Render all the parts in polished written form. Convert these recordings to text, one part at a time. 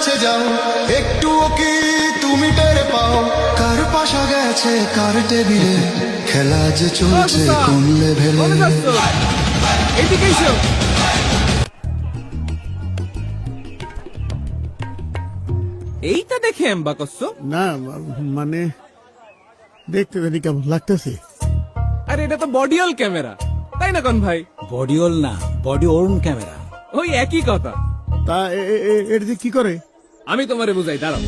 কাছে যাও, একটুও কি তুমি টের পাও? কার পাশা গেছে কার টেবিলে, খেলা যে চলছে কোন লেভেলে। এইটা দেখে এম্বা করছো? না মানে দেখতে জানি কেমন লাগতেছে। আরে এটা তো বডিওল ক্যামেরা, তাই না কোন ভাই? বডিওল না, বডি ওর্ন ক্যামেরা। ওই একই কথা। তা এর যে কি করে? আমি তোমারে বুঝাই, দাঁড়াও।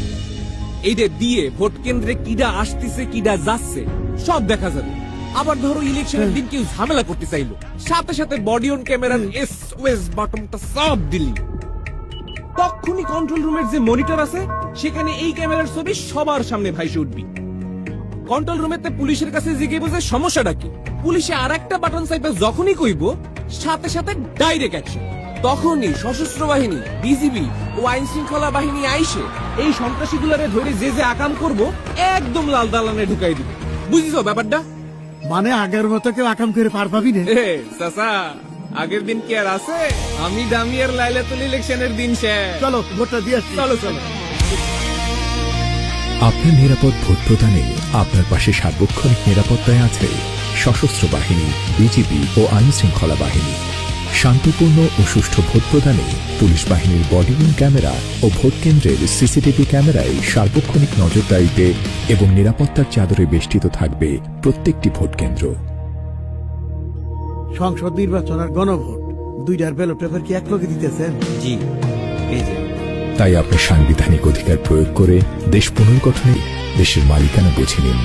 এইটা দিয়ে ভোট কেন্দ্রে কিডা আসতেছে কিডা যাচ্ছে সব দেখা যাবে। আবার ধরো ইলেকশনের দিন কেউ ঝামেলা করতে চাইলো, সাথে সাথে বডি অন ক্যামেরার SOS বাটনটা সব দিলি, তখনই কন্ট্রোল রুমের যে মনিটর আছে সেখানে এই ক্যামেরার ছবি সবার সামনে ভাইসে উঠবি। কন্ট্রোল রুমেতে পুলিশের কাছে জিজ্ঞেস বুঝে সমস্যাটা কি, পুলিশে আর একটা বাটন চাইবে যখনই কইব সাথে সাথে ডাইরেক্ট অ্যাকশন। তখনই সশস্ত্র বাহিনী, বিজিবি ও আইন শৃঙ্খলা বাহিনী আইসে এই সন্ত্রাসীগুলারে ধরে যে যে আকাম করব একদম লাল দালানে ঢুকাই দিবে। বুঝিছো ব্যাপারটা? মানে আগের মতো কেউ আকাম করে পার পাবি না। চাচা, আগের দিন কি আর আছে? আমি দামিয়ার লাইলাতুল ইলেকশনের দিন শেষ। চলো ভোটটা দিয়ে আসি। চলো চলো। আপনার নিরাপদ ভোট প্রদানে আপনার পাশে সার্বক্ষণিক নিরাপত্তায় আছে সশস্ত্র বাহিনী, বিজিবি ও আইন শৃঙ্খলা বাহিনী। শান্তিপূর্ণ ও সুষ্ঠু ভোট প্রদানে পুলিশ বাহিনীর বডি ওর্ন ক্যামেরা ও ভোট কেন্দ্রের সিসিটিভি ক্যামেরায় সার্বক্ষণিক নজরদারিতে এবং নিরাপত্তার চাদরে বেষ্টিত থাকবে প্রত্যেকটি ভোট কেন্দ্র। সংসদ নির্বাচন আর গণভোট দুইটার ব্যালট পেপার কি এক লগে দিতেছেন? জি, এই যে তাই আপনার সাংবিধানিক অধিকার প্রয়োগ করে দেশ পুনর্গঠনে দেশের মালিকানা বুঝে নিন।